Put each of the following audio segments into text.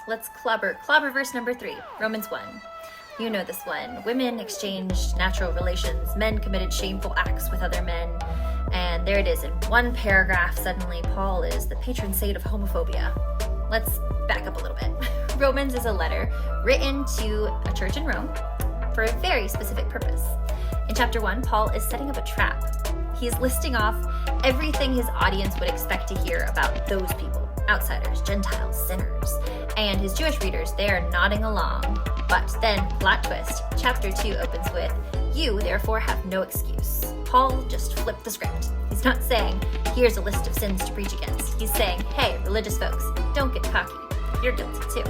let's clobber verse number 3, Romans 1. You know this one. Women exchanged natural relations. Men committed shameful acts with other men. And there it is in one paragraph. Suddenly, Paul is the patron saint of homophobia. Let's back up a little bit. Romans is a letter written to a church in Rome for a very specific purpose. In chapter 1, Paul is setting up a trap. He's listing off everything his audience would expect to hear about those people, outsiders, Gentiles, sinners. And his Jewish readers, they are nodding along. But then, plot twist, chapter 2 opens with, you therefore have no excuse. Paul just flipped the script. He's not saying, here's a list of sins to preach against. He's saying, hey, religious folks, don't get cocky. You're guilty too.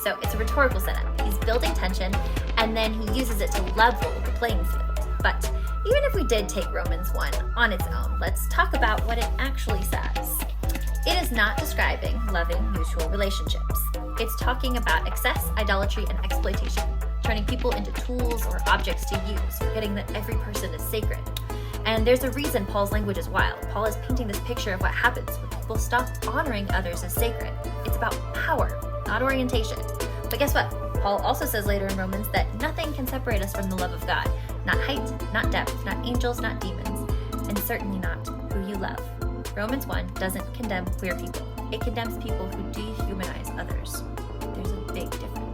So it's a rhetorical setup. He's building tension, and then he uses it to level the playing field. But even if we did take Romans 1 on its own, let's talk about what it actually says. It is not describing loving, mutual relationships. It's talking about excess, idolatry, and exploitation, turning people into tools or objects to use, forgetting that every person is sacred. And there's a reason Paul's language is wild. Paul is painting this picture of what happens when people stop honoring others as sacred. It's about power, not orientation. But guess what? Paul also says later in Romans that nothing can separate us from the love of God. Not height, not depth, not angels, not demons, and certainly not who you love. Romans 1 doesn't condemn queer people. It condemns people who dehumanize others. There's a big difference.